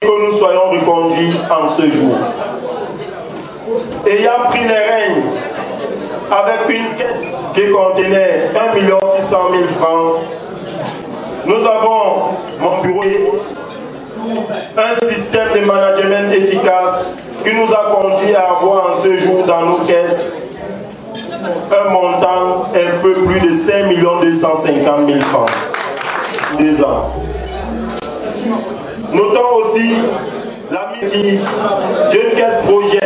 que nous soyons reconduits en ce jour. Ayant pris les rênes avec une caisse qui contenait 1 600 000 francs, nous avons, mon bureau, un système de management efficace qui nous a conduit à avoir en ce jour dans nos caisses un montant un peu plus de 5 250 000 francs. 2 ans. Notons aussi l'amitié d'une caisse projet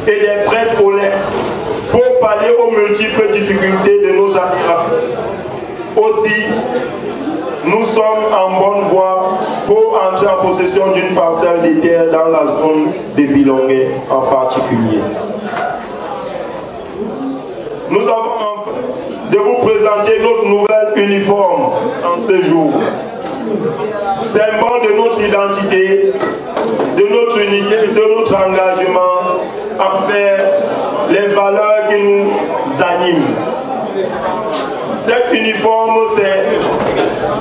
et des prêts scolaires pour pallier aux multiples difficultés de nos amis. Aussi, nous sommes en bonne voie pour entrer en possession d'une parcelle de terre dans la zone de Bilongué en particulier. Nous avons enfin de vous présenter notre nouvelle uniforme en ce jour. Symbole de notre identité, de notre unité, de notre engagement envers les valeurs qui nous animent. Cet uniforme,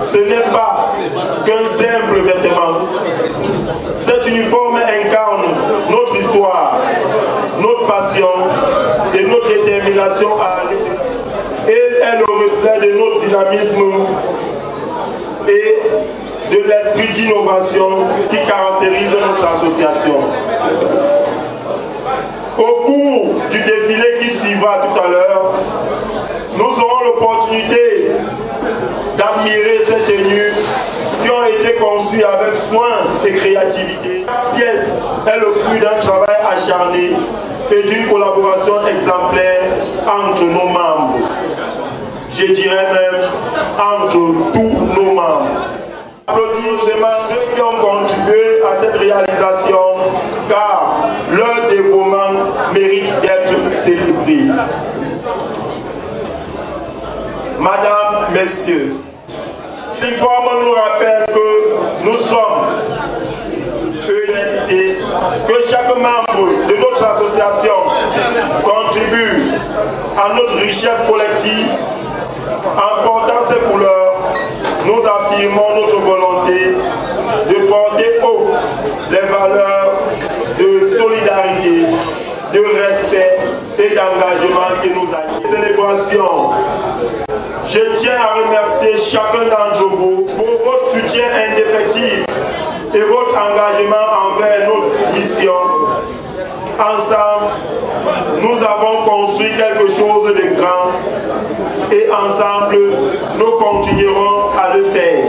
ce n'est pas qu'un simple vêtement. Cet uniforme incarne notre histoire, notre passion et notre détermination à aller. Il est le reflet de notre dynamisme et de l'esprit d'innovation qui caractérise notre association. Au cours du défilé qui suivra tout à l'heure, nous aurons l'opportunité d'admirer ces tenues qui ont été conçues avec soin et créativité. La pièce est le fruit d'un travail acharné et d'une collaboration exemplaire entre nos membres. Je dirais même entre tous nos membres. Applaudis vraiment ceux qui ont contribué à cette réalisation, car leur dévouement mérite d'être célébré. Madame, Messieurs, ce uniforme nous rappelle que nous sommes une entité, que chaque membre de notre association contribue à notre richesse collective. En portant ces couleurs, nous affirmons notre volonté de porter haut les valeurs de solidarité, de respect et d'engagement qui nous animent. Célébration. Je tiens à remercier chacun d'entre vous pour votre soutien indéfectible et votre engagement envers notre mission. Ensemble, nous avons construit quelque chose de grand et ensemble, nous continuerons à le faire.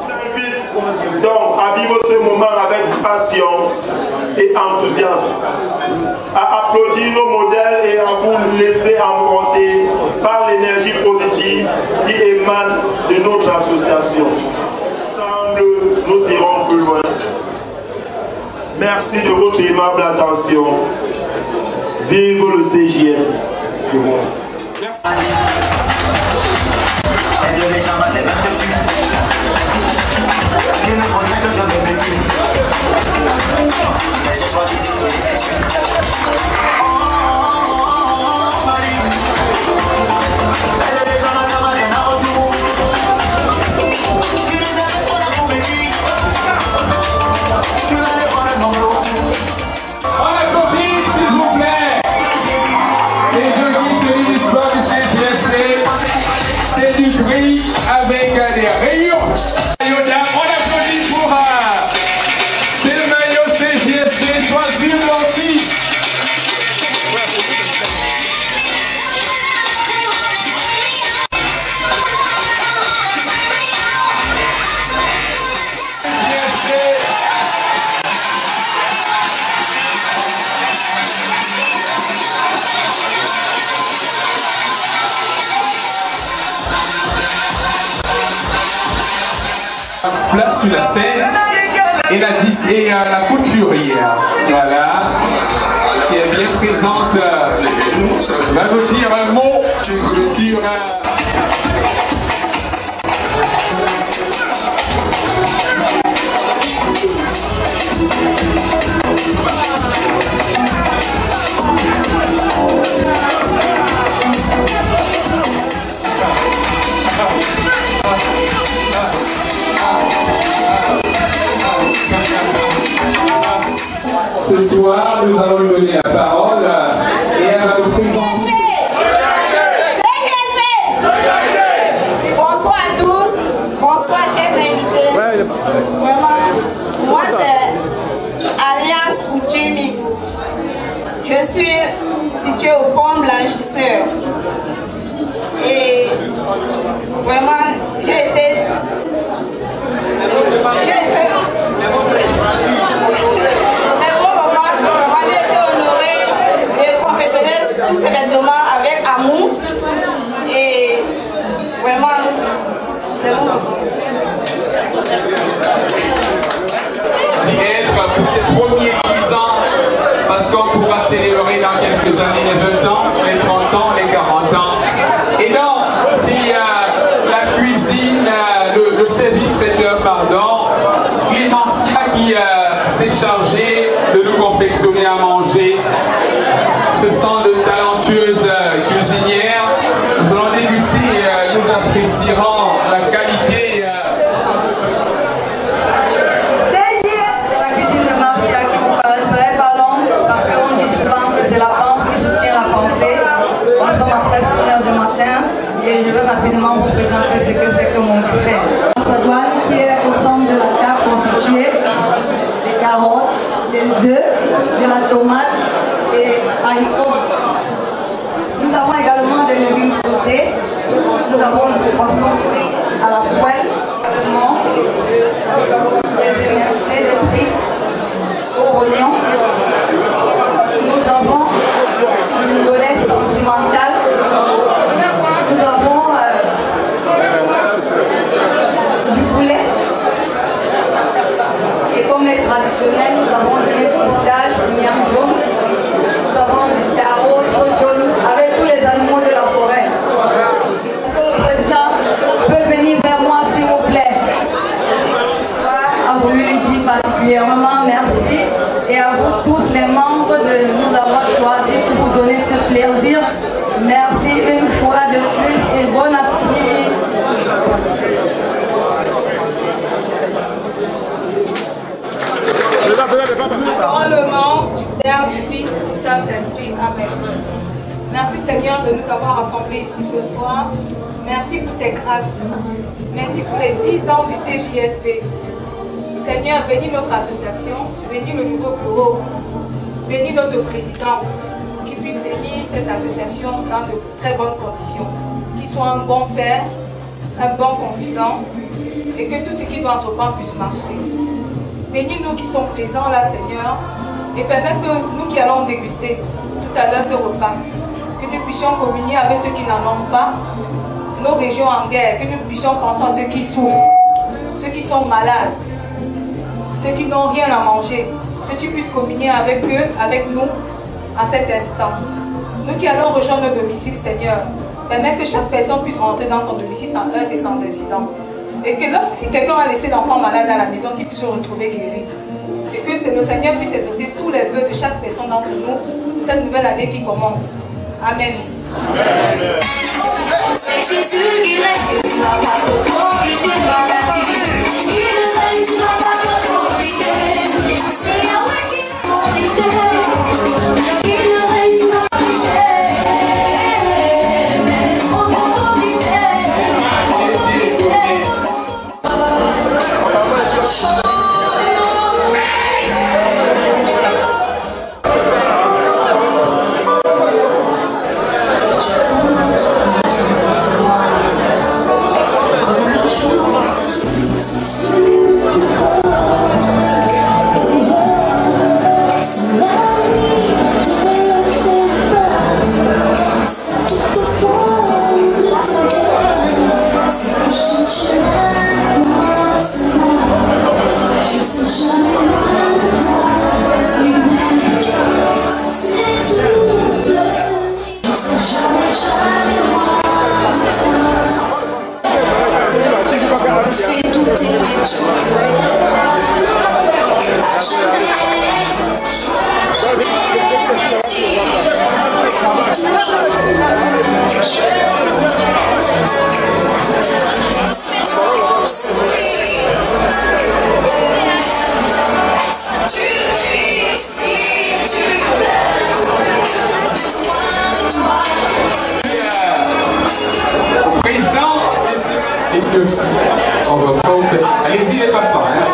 J'invite donc à vivre ce moment avec passion et enthousiasme, à applaudir nos modèles et à vous laisser emporter par l'énergie positive qui émane de notre association. Ensemble, nous irons plus loin. Merci de votre aimable attention. Vive le CJS. Merci. Avec des rayons. On applaudit pour c'est le maillot CJSD choisi aussi. Place sur la scène et la couturière, voilà, qui est bien présente, va vous dire un mot sur ce soir, nous allons lui donner la parole et elle va nous présenter. Bonsoir à tous, bonsoir chers invités. Vraiment, moi c'est Alliance Couture Mixte. Je suis située au pont Blanchisseur. Et vraiment, j'ai été honorée de confectionner tous ces vêtements avec amour. Et vraiment, d'y être pour ces premiers 10 ans, parce qu'on pourra célébrer dans quelques années les 20 ans, les 30 ans, les 40 ans. Et donc, si la cuisine, le service traiteur, pardon, Clémentia qui s'est chargé de nous confectionner à manger, ce sont de talentueuses cuisinières. Nous allons déguster et nous apprécierons la qualité. C'est la cuisine de Marcia qui vous parle. Je ne serai pas longue parce qu'on dit souvent que c'est la pensée qui soutient la pensée. Nous sommes à presque 1h du matin et je vais rapidement vous présenter ce que c'est que mon buffet. Ça doit qui est au centre de la table constituée des carottes, des œufs, de la tomate et haricots. Nous avons également des légumes sautés. Nous avons le poisson frit à la poêle, des émincés de tripes aux oignons. Nous avons une lolette sentimentale. Nous avons du poulet. Et comme est traditionnel, nous avons du lait de pistache, du miam jaune. Nous avons du taro, sauce jaune, avec tous les animaux de la forêt. Est-ce que le président peut venir vers moi, s'il vous plaît? À vous lui dire particulièrement merci. Et à vous tous les membres de nous avoir choisis pour vous donner ce plaisir. Merci une fois de plus et bon appétit. dans le nom du Père, du Fils et du Saint-Esprit. Amen. Merci Seigneur de nous avoir rassemblés ici ce soir. Merci pour tes grâces. Merci pour les 10 ans du CJSP. Seigneur, bénis notre association, bénis le nouveau bureau, bénis notre président, qui puisse tenir cette association dans de très bonnes conditions, qu'il soit un bon père, un bon confident, et que tout ce qui doit entreprendre puisse marcher. Bénis-nous qui sommes présents là, Seigneur, et permets que nous qui allons déguster tout à l'heure ce repas, que nous puissions communier avec ceux qui n'en ont pas, nos régions en guerre, que nous puissions penser à ceux qui souffrent, ceux qui sont malades, ceux qui n'ont rien à manger, que tu puisses communier avec eux, avec nous, à cet instant. Nous qui allons rejoindre nos domiciles, Seigneur, permets que chaque personne puisse rentrer dans son domicile sans heurts et sans incident. Et que lorsque quelqu'un a laissé d'enfants malades à la maison, qu'il puisse se retrouver guéri. Et que le Seigneur puisse exaucer tous les vœux de chaque personne d'entre nous pour cette nouvelle année qui commence. Amen. Amen. C'est Jésus qui règne, tu n'as pas de profiter de maladie. Il règne, tu n'as pas de profiter. C'est Yahweh qui profite. Il règne, tu n'as pas de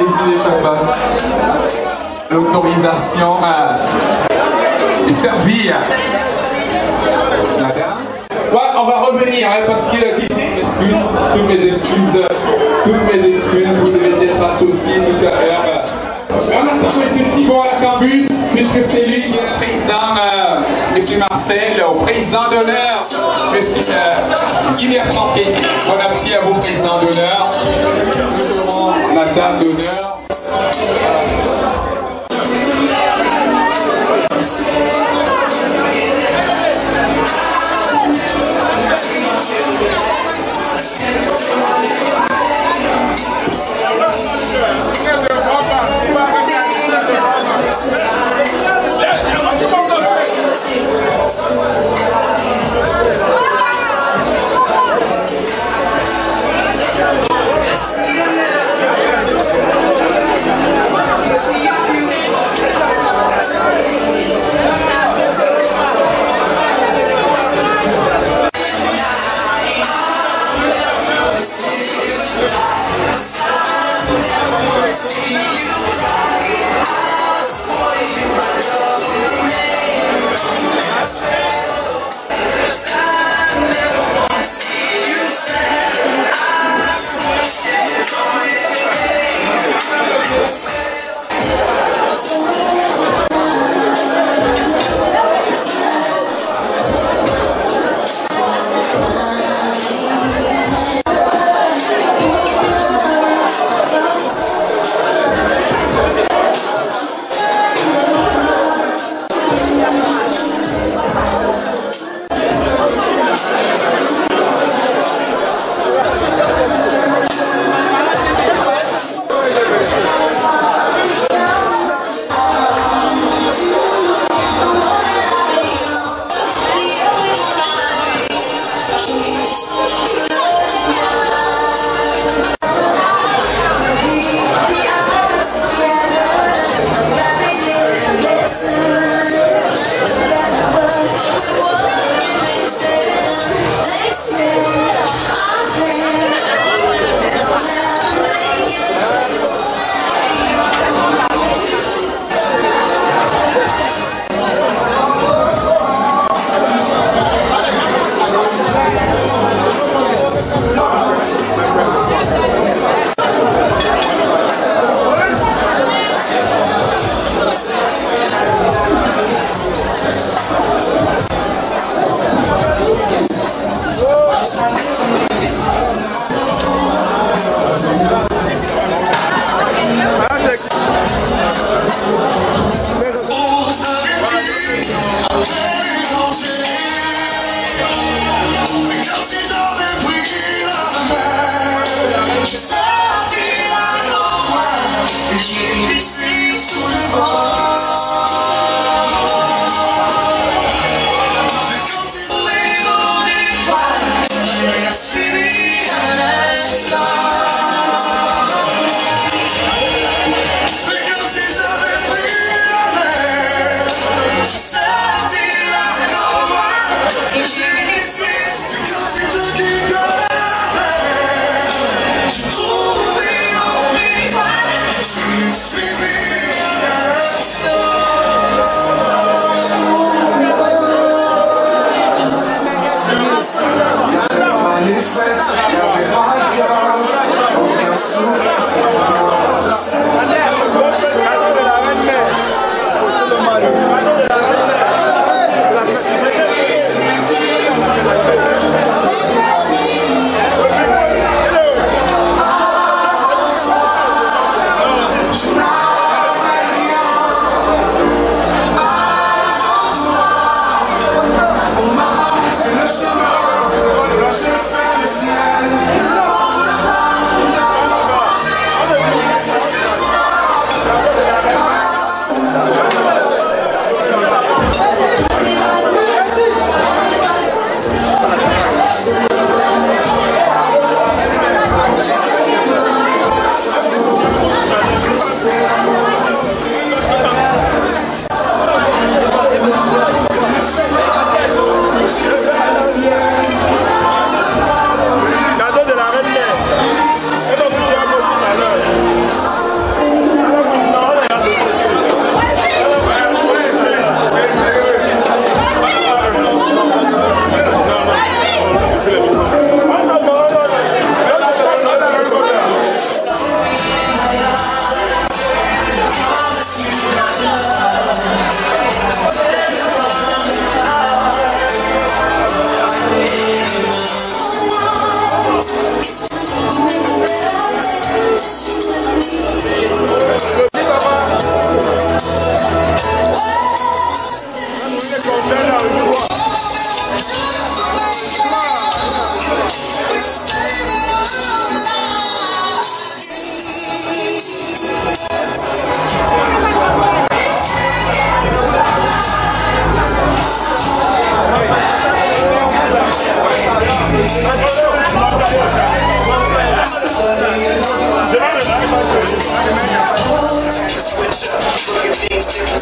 décidé l'autorisation de servir la dame. Ouais, on va revenir hein, parce que toutes mes excuses, vous devez être associés tout à l'heure. On attend M. Thibault à la Cambus, puisque c'est lui qui est le président, M. Marcel, au président d'honneur, M. Guy Bertrand. Bon appétit à vous, président d'honneur. Nous aurons la dame d'honneur.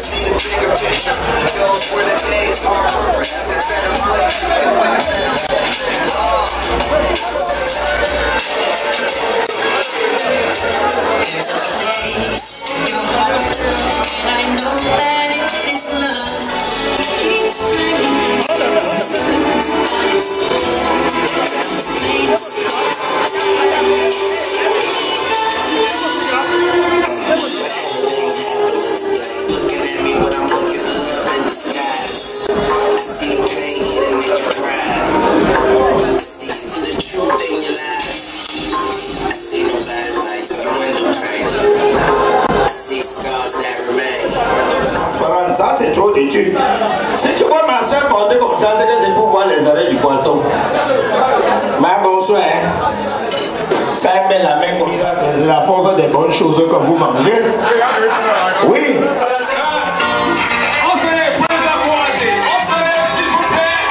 see the bigger picture. Those were the days, hard work forever, better place. There's a place in your heart, and I know that it is love. It keeps shining on its own. Looking at me, but I'm looking at love in disguise. I see the pain in your pride. I see the truth in your lies. I see no light in the pain. I see scars that remain. Ça c'est trop d'études. Si tu vois ma soeur porter comme ça, c'est que c'est pour voir les arrêts du poisson. Ma bonsoir. Quand elle met la main comme ça, c'est la force des bonnes choses que vous mangez. Oui. On se lève pour les encourager. On se lève s'il vous plaît.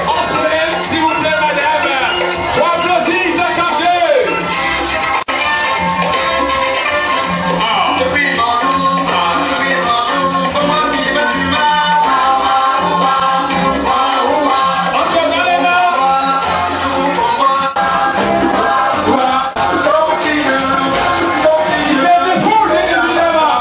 On se lève s'il vous plaît, madame. On applaudit ça comme Dieu. Encore dans les mains. Il fait des poules, évidemment.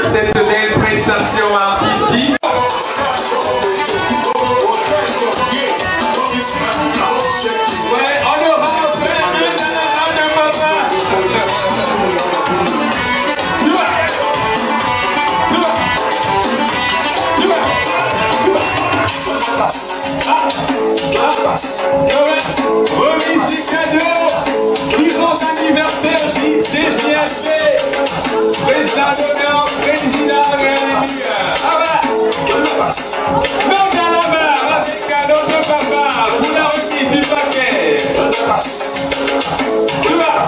Cette belle prestation artistique. Ouais, on aura remise des cadeaux qui rend anniversaire CJSP. Président d'honneur, président non, dans la barre, avec un autre papa, vous la remise du paquet. Tu vois,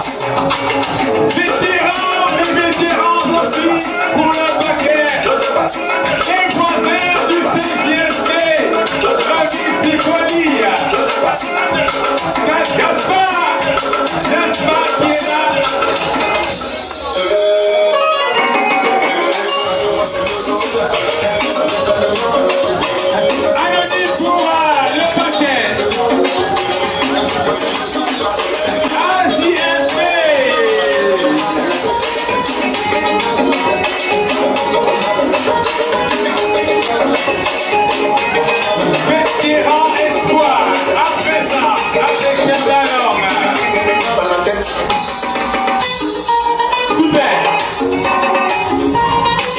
vétérans et vétérans aussi pour le paquet. Les voisins du CJSP, remise du colis. Gaspard qui est là. Anonyme pour le paquet. AJSP. Vétéran espoir. Après ça, avec le ballon. Super.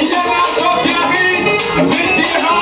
Il y en a encore qui arrivent. Vétéran.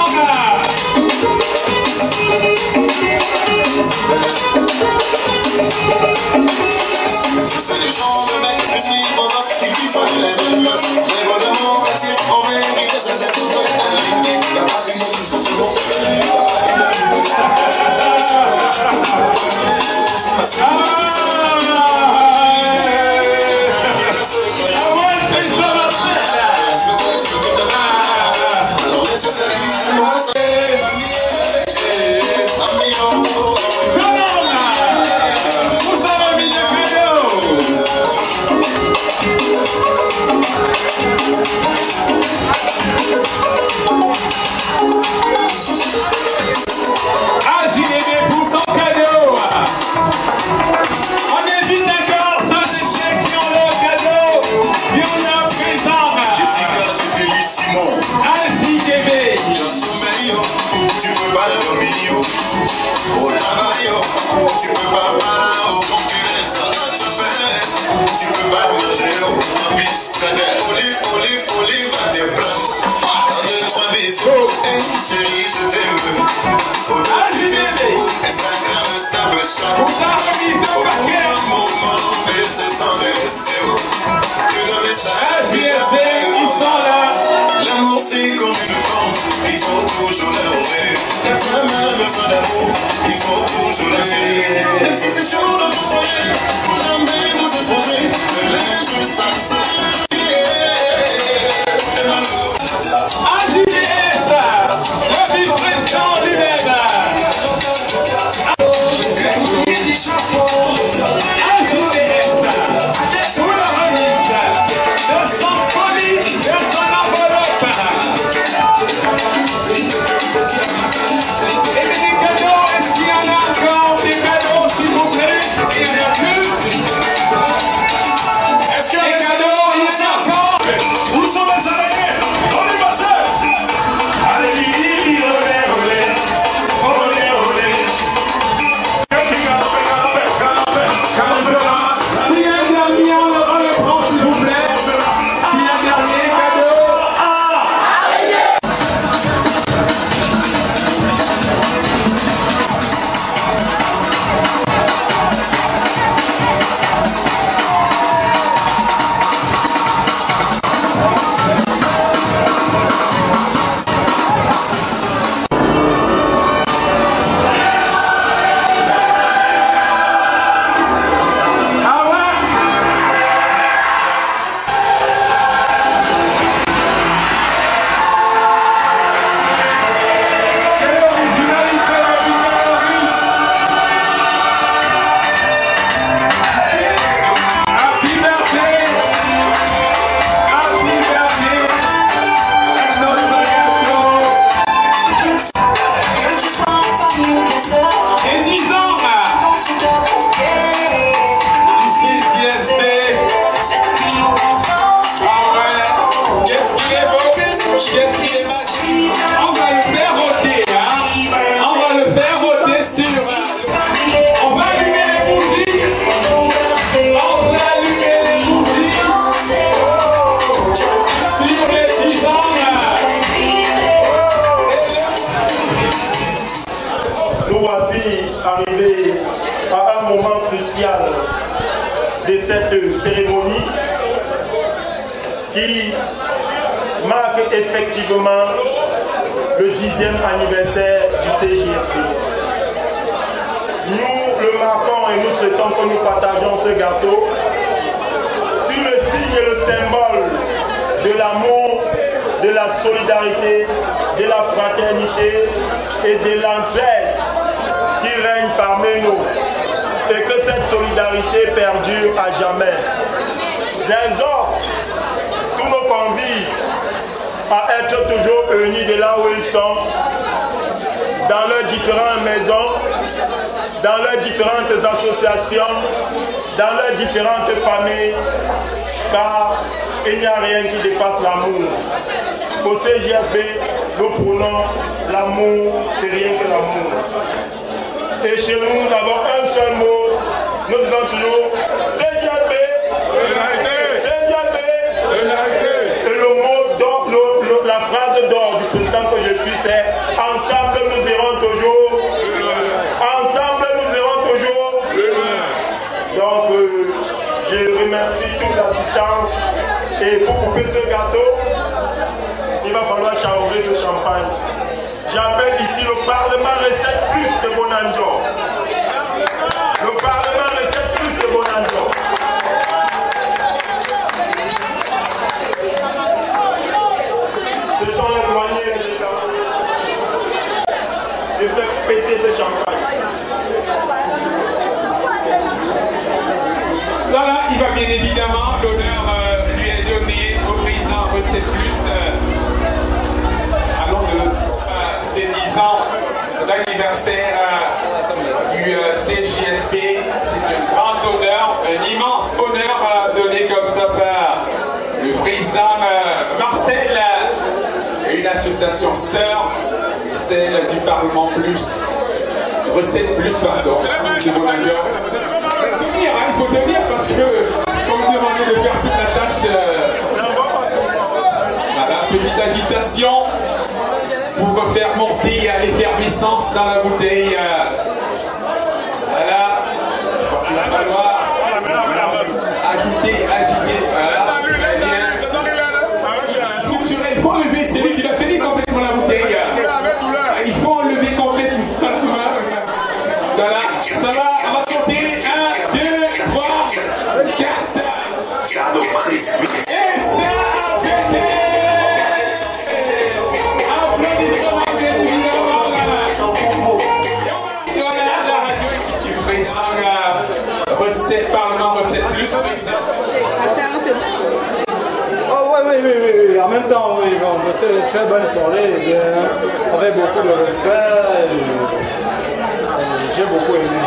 Cadeau nous voici arrivés à un moment crucial de cette cérémonie qui marque effectivement le 10e anniversaire du CJSP. Nous le marquons et nous souhaitons que nous partageons ce gâteau sur le signe et le symbole de l'amour, de la solidarité, de la fraternité et de l'entraide qui règne parmi nous. Et que cette solidarité perdure à jamais. J'exhorte tous nos convives à être toujours unis de là où ils sont, dans leurs différentes maisons, dans leurs différentes associations, dans leurs différentes familles, car il n'y a rien qui dépasse l'amour. Au CJSP, nous prônons l'amour et rien que l'amour. Et chez nous, nous avons un seul mot, nous disons toujours CJSP, CJSP, et le mot, la phrase d'or du président que je suis, c'est ensemble nous irons toujours, ensemble nous irons toujours. Donc, je remercie toute l'assistance et pour couper ce gâteau, il va falloir chambrer ce champagne. J'appelle ici le Parlement recette plus de Bonanjo. Le Parlement recette plus de Bonanjo. Ce sont les douaniers de l'État de faire péter ce champagne. Voilà, il va bien évidemment, l'honneur lui est donné au président Recette Plus. Allons de ces 10 ans d'anniversaire du CJSP. C'est un grand honneur, un immense honneur donné comme ça par le président Marcel, une association sœur, celle du Parlement Plus, Recette Plus, pardon, de Bonanjo. Il faut tenir parce que faut me demander de faire toute la tâche. Voilà, petite agitation pour faire monter l'effervescence dans la bouteille. Voilà, il va falloir ajouter, agiter. Voilà, structurel, il faut enlever, c'est lui qui va tenir complètement la bouteille. Il faut enlever complètement. Voilà, ça va, on va compter. 1, 2, 3, 4. Et ça a pété. Applaudissements, bien évidemment. Voilà la radio du président Recette Parlement, Recette Plus, président. Oh, oui. En même temps, oui. Bon, c'est une très bonne soirée. Eh bien, avec beaucoup de respect. J'ai beaucoup aimé.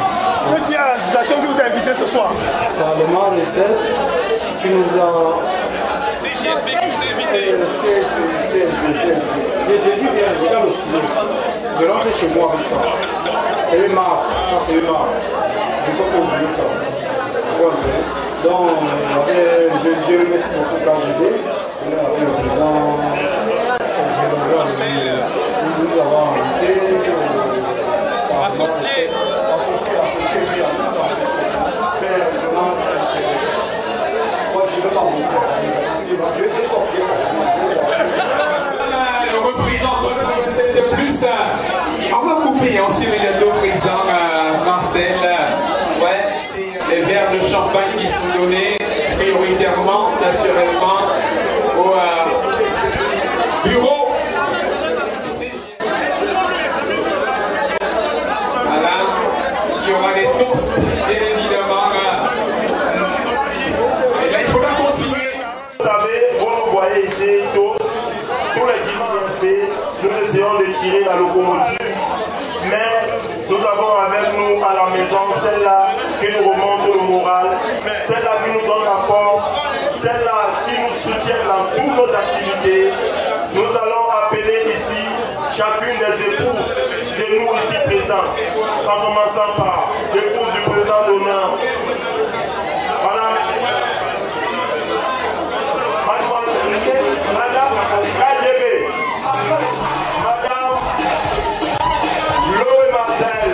Quelle est l'association qui vous a invité ce soir? Parlement Recette qui nous a... CJSP qui vous a invité. CJSP. J'ai dit bien, regarde aussi. Je rentre chez moi avec ça. C'est une marque. Ça, c'est une marque. Je ne peux pas oublier ça. Donc, je remercie beaucoup KGB. Avec le président. Nous avons invité. Associé. Le représentant de Recette de Plus, on va couper aussi le gâteau président Marcel. Ouais, c'est les verres de champagne qui sont donnés prioritairement, naturellement, au bureau. Voilà, il y aura des toasts, bien évidemment. Et là, il faudra continuer. Vous savez, vous nous voyez ici tous les JSP, nous essayons de tirer la locomotive, mais nous avons avec nous à la maison celle-là qui nous remonte le moral, celle-là qui nous donne la force, celle-là qui nous soutient dans toutes nos activités. Nous allons appeler ici chacune des épouses de nous ici présents, en commençant par l'épouse du président d'honneur. Madame KGB, Madame Loé Marcel,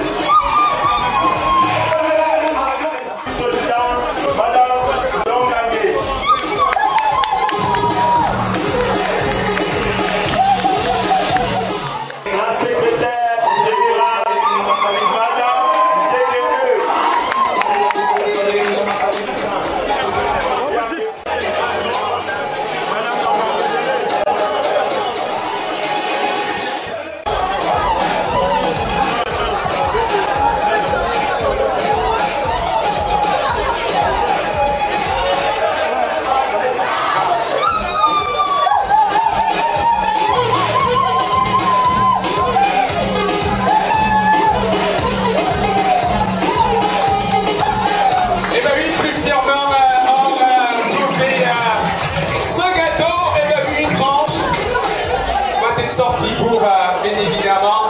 bien évidemment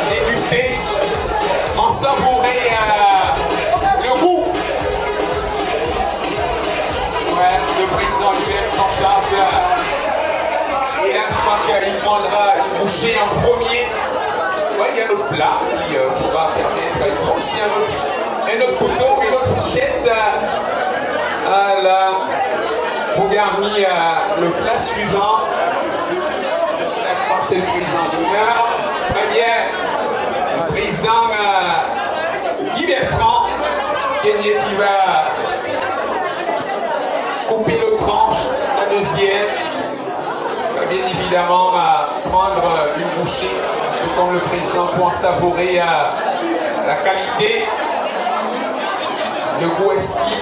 déguster, en savourer le goût. Ouais, le président lui-même s'en charge. Et là, je crois qu'il prendra une bouchée en premier. Ouais, il y a notre plat qui pourra permettre. Il faut aussi un autre couteau, une autre fourchette. Pour garnir le plat suivant. Je crois que c'est le président d'honneur. Très bien. Le président Guy Bertrand qui va couper le tranche, la deuxième. Va bien évidemment prendre une bouchée, tout comme le président pour en savourer la qualité. Le goût exquis.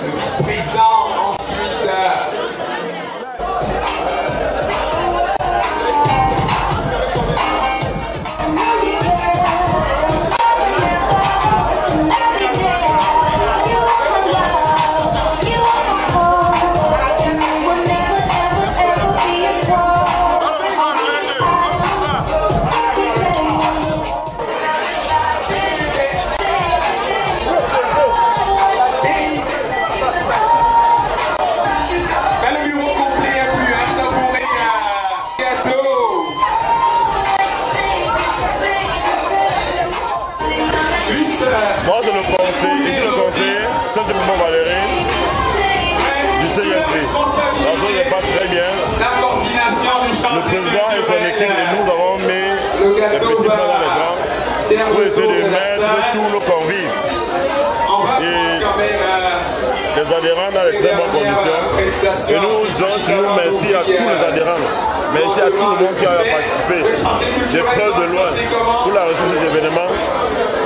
Le vice-président ensuite. Moi, je le conseille, simplement Valérie, du CNP. La chose n'est pas très bien. Le président et son équipe et nous avons mis les petits plats dans les grands pour essayer de mettre tous nos convives et les adhérents dans les très bonnes conditions. Et nous disons toujours merci à tous les adhérents. Merci à tout le monde qui a participé. J'ai peur de loin pour la réussite de cet événement.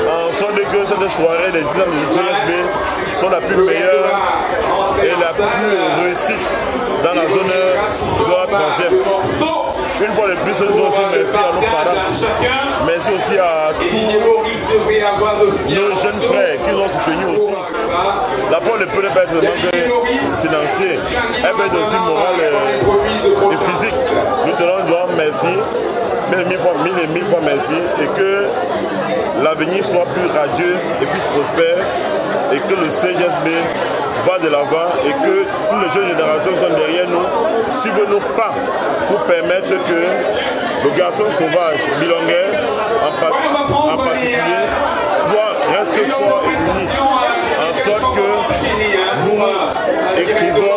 En sorte que cette soirée, les 10 ans de CSB sont la plus meilleure et la plus réussie dans la zone de la troisième. Une fois de plus, je dis aussi merci à nos parents. Merci aussi à tous nos jeunes frères qui nous ont soutenus aussi. La part ne peut pas être seulement financier, elle peut être aussi morale et physique. Nous tenons merci, mille fois merci, et que l'avenir soit plus radieux et plus prospère, et que le CGSB va de l'avant, et que toutes les jeunes générations qui sont derrière nous suivent nos pas pour permettre que le garçon sauvage bilonguais en particulier reste fort et uni, en sorte que nous écrivons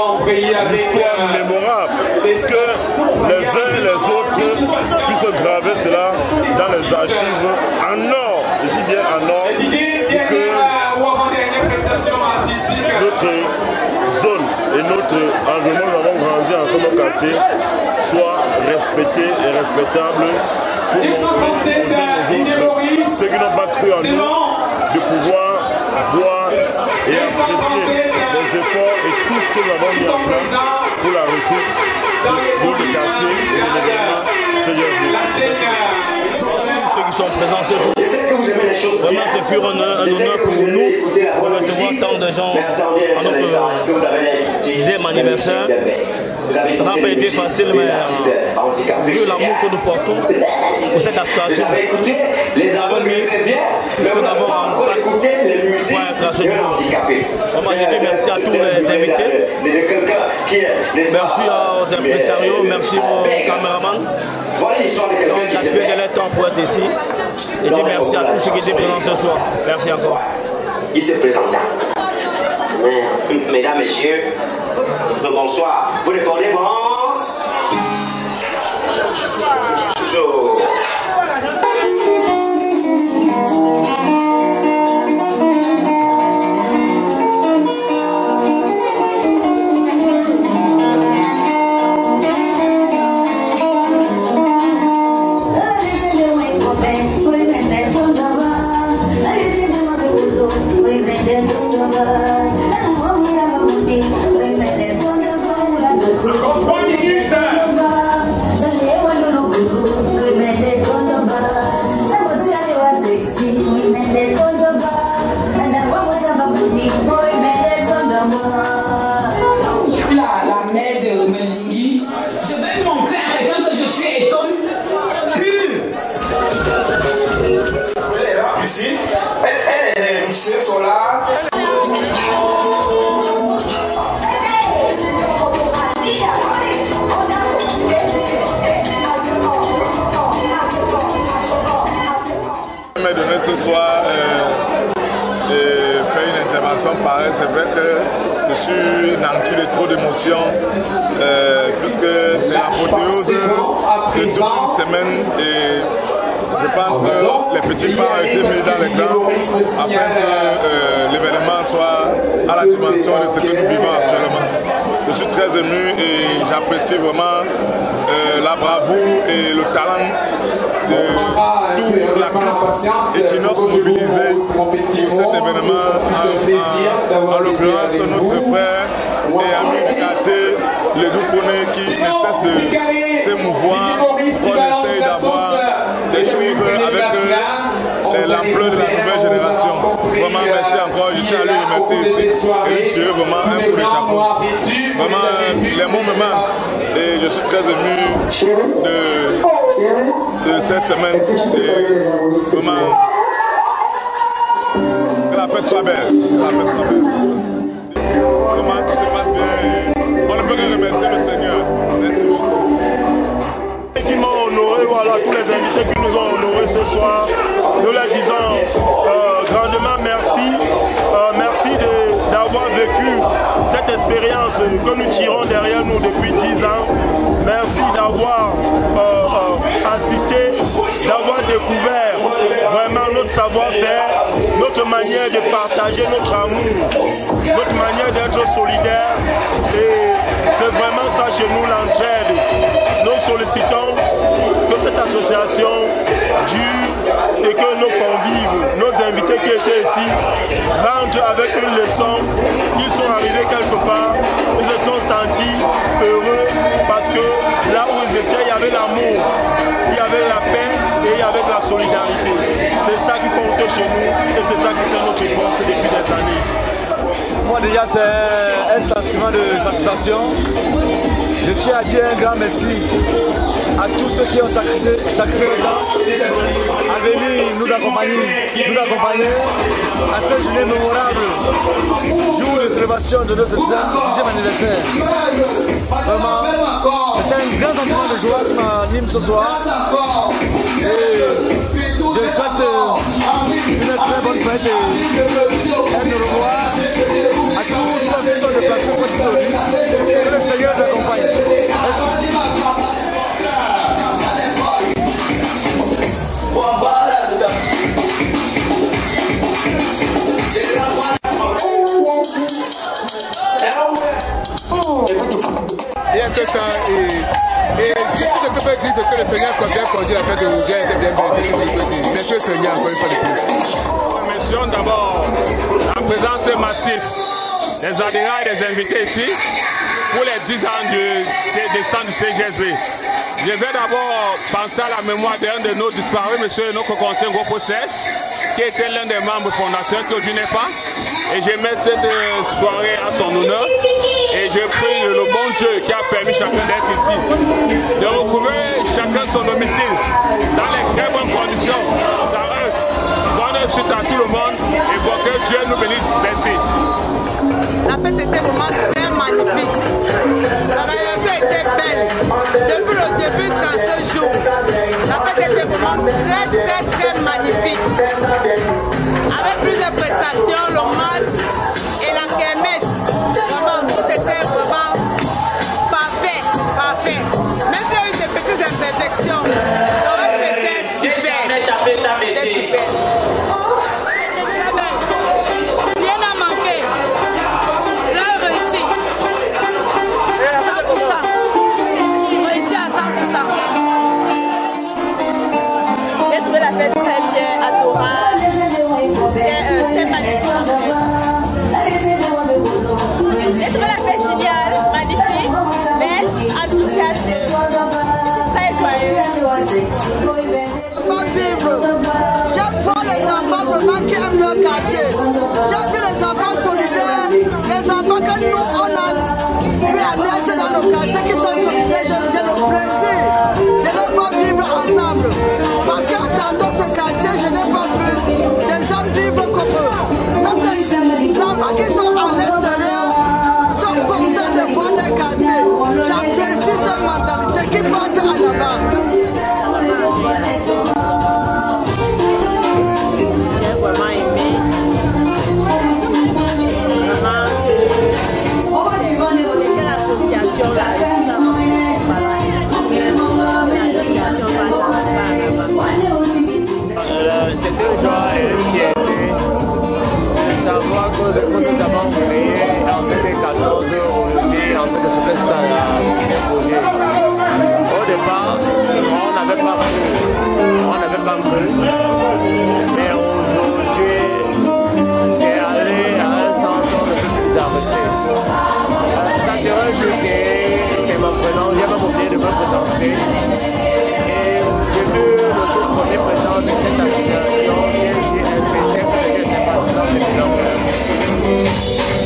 l'histoire mémorable, que les uns et les autres puissent graver cela dans les archives en or, je dis bien en or, pour que notre zone et notre environnement où nous avons grandi ensemble au quartier soit respecté et respectable pour ceux qui n'ont pas cru en nous de pouvoir voir et apprécier les efforts et tout ce que nous avons mis en place pour la réussite de notre quartier et de l'événement CGSB. Ceux qui sont présents ce jour. Vraiment, ce fut un honneur pour nous de recevoir tant de gens à notre 10e anniversaire. Ça n'a pas été facile, mais vu l'amour que nous portons pour cette association, nous avons mis ce que nous avons en train pour être à ce niveau. Vraiment, je dis merci à tous les invités. Merci aux impresarios, merci aux caméramans. Donc, gaspiller de leur temps pour être ici. Et dis merci à tous ceux qui étaient présents ce soir. Merci encore. Il se présenta. Mesdames, Messieurs, bonsoir. Vous répondez bon. Le compte musiciens sont là. Je m'ai donné ce soir et faire une intervention pareille. C'est vrai que je suis nanti de trop d'émotions puisque c'est l'apothéose de toute une semaine et je pense que les petits pas ont été mis dans les grands afin que l'événement soit à la dimension de ce que nous vivons actuellement. Je suis très ému et j'apprécie vraiment la bravoure et le talent de toute la troupe Equinox mobilisée pour cet événement. En l'occurrence, notre frère et ami du quartier, le Douponé, qui ne cesse de s'émouvoir, qu'on essaye d'avoir des choses avec l'ampleur de la nouvelle génération. Vraiment, merci encore. Je tiens à lui remercier ici. Et lui tirer vraiment un coup de chapeau. Vraiment, les mots me manquent. Et je suis très ému de cette semaine. Et vraiment, que la fête soit belle. Que la fête soit belle. Vraiment, tout se passe bien. On ne peut que remercier le Seigneur. Merci beaucoup. Qui m'ont honoré, voilà, tous les invités qui nous ont honorés ce soir, nous leur disons grandement merci. Merci d'avoir vécu cette expérience que nous tirons derrière nous depuis 10 ans. Merci d'avoir assisté, d'avoir découvert vraiment notre savoir-faire, notre manière de partager notre amour, notre manière d'être solidaire. Et c'est vraiment ça chez nous, l'entraide. Nous sollicitons que cette association dure et que nos convives, nos invités qui étaient ici, rentrent avec une leçon. Ils sont arrivés quelque part, ils se sont sentis heureux parce que là où ils étaient, il y avait l'amour, il y avait la paix et il y avait de la solidarité. C'est ça qui compte chez nous et c'est ça qui fait notre force depuis des années. Moi déjà c'est un sentiment de satisfaction. Je tiens à dire un grand merci à tous ceux qui ont sacrifié le temps à venir nous accompagner à cette journée mémorable, jour de célébration de notre 10e anniversaire. Vraiment, c'est un grand sentiment de joie qui m'anime ce soir. Et je souhaite une très bonne fête et un au revoir à tous ceux qui sont déplacés pour aujourd'hui. Que le Seigneur nous accompagne. Il y a que ça et ce que peut dire que le Seigneur a bien conduit la fête de Rouget était bien belle. Merci au Seigneur encore une fois de plus. Remercions d'abord la présence massive des adhérents et des invités ici pour les 10 ans des stands du CGSB. Je vais d'abord penser à la mémoire d'un de nos disparus, M. notre conseiller Gros Possède, qui était l'un des membres fondateurs, qui aujourd'hui n'est pas. Et je mets cette soirée à son honneur. Et je prie le bon Dieu qui a permis chacun d'être ici, de retrouver chacun son domicile dans les très bonnes conditions. Bonne chute à tout le monde et pour que Dieu nous bénisse. Merci. La fête était vraiment très magnifique. La réalisation était belle. Depuis le début jusqu'à ce jour, la fête était vraiment très magnifique. Avec plusieurs prestations, le match et la kermesse. Vraiment, tout était vraiment parfait. Même s'il y a eu des petites imperfections, le reste était super. C'était super. Très bien, adorable, c'est magnifique. J'ai trouvé la fête géniale, magnifique, belle, enthousiaste, très joyeuse. J'aime voir les enfants vraiment qui aiment leur quartier. J'aime vu les enfants solidaires, les enfants que nous on a vu à naître dans nos quartiers qui sont solidaires. J'ai le plaisir de les voir vivre ensemble. Parce que dans d'autres quartiers, je n'ai pas vu des gens vivre comme eux. n'avait pas cru. Mais aujourd'hui, c'est allé à un centre de plus avancé. Ça te rajouté, c'est mon prénom, j'ai même oublié de me présenter. Et j'ai vu le tout premier président de cette association,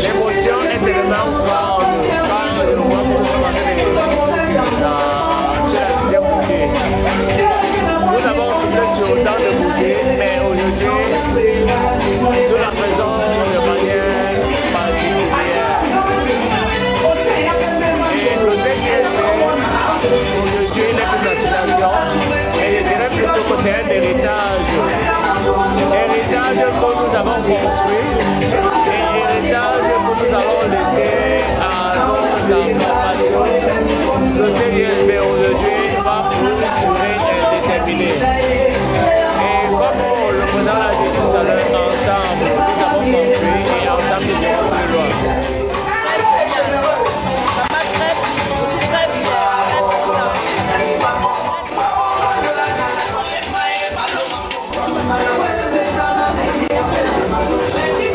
l'émotion est tellement forte quand je vois que nous sommes en train de nous avons soufflé sur autant de bougies, mais aujourd'hui, nous la faisons de manière particulière. Et côté aujourd'hui, il n'est plus d'association, mais je dirais plutôt que c'est un héritage. Héritage que nous avons construit, et héritage que nous allons laisser à nos enfants. Le CISB aujourd'hui va pour une durée indéterminée. Et comme le président l'a dit tout à l'heure, ensemble, nous avons construit et ensemble nous serons plus loin. Thank you.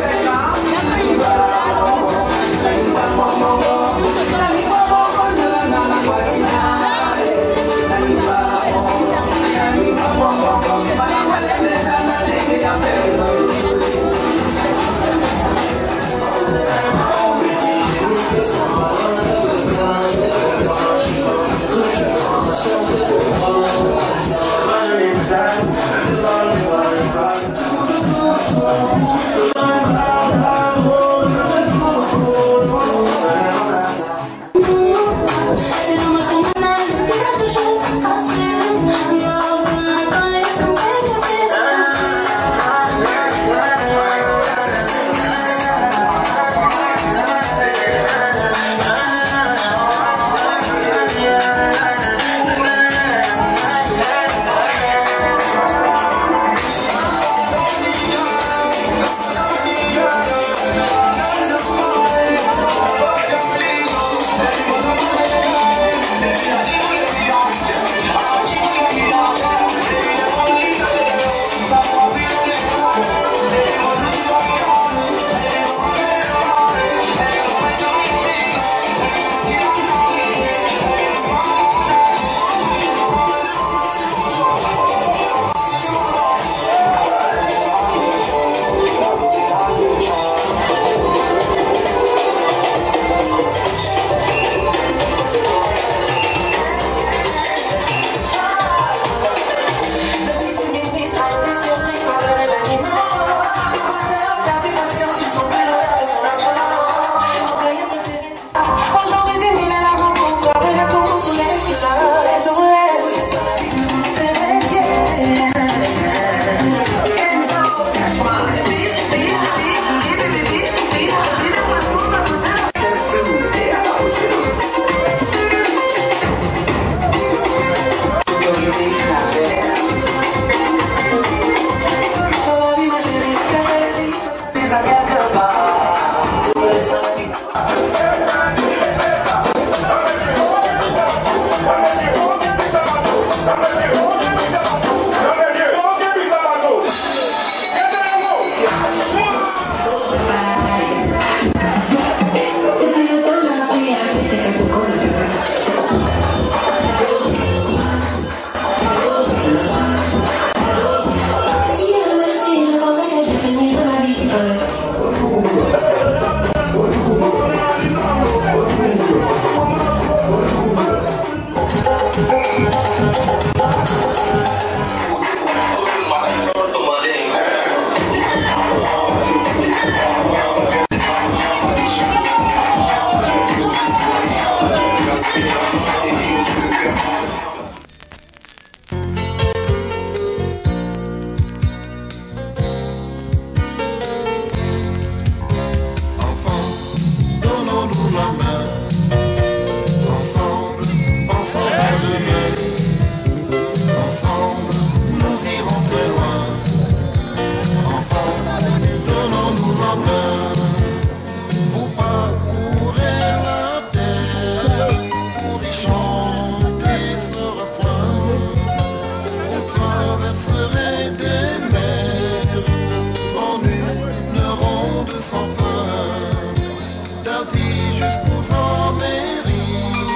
jusqu'aux Amériques.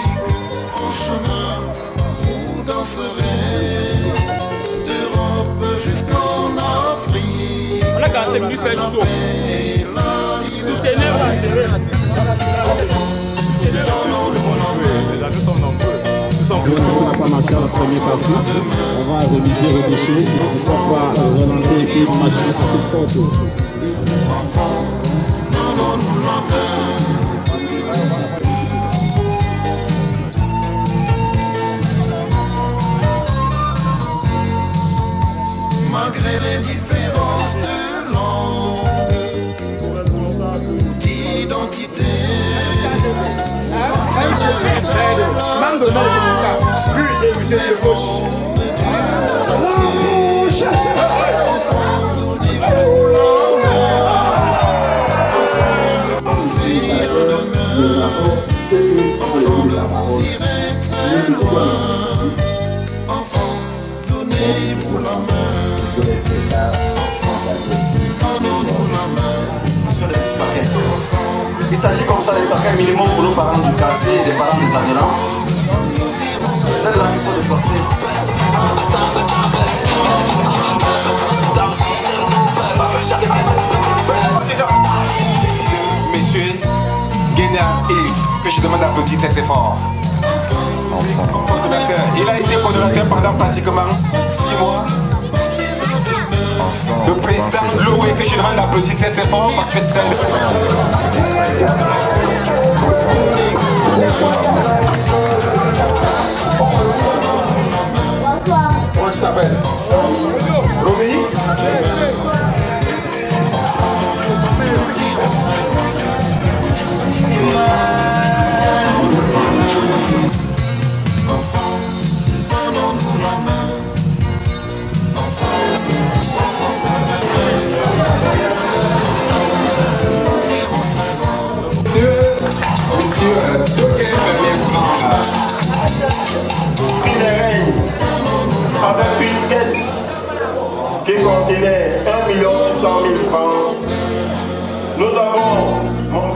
En chemin, vous danserez d'Europe jusqu'en Afrique. On a quand même fait chaud. On n'a pas marqué la première partie. On va reviser le déchet. On va relancer une machine à cette forte. Malgré les différences de langue, d'identité, ensemble vous irez très loin. Enfants, donnez-vous la main. Donnons-nous la main. Sur les petits paquets. Il s'agit comme ça des paquets minimum pour nos parents du quartier et les parents des adhérents. Celles-là qui sont déplacées. Messieurs, Guénia Yves, que je demande d'applaudir très très fort. Il a été coordonnateur pendant pratiquement 6 mois. Le président Loué, que je demande d'applaudir très très fort parce que c'est très... Comment tu t'appelles? Romy? Monsieur Token Prix des Reines avec une caisse qui contenait 1 600 000 francs. Nous avons mon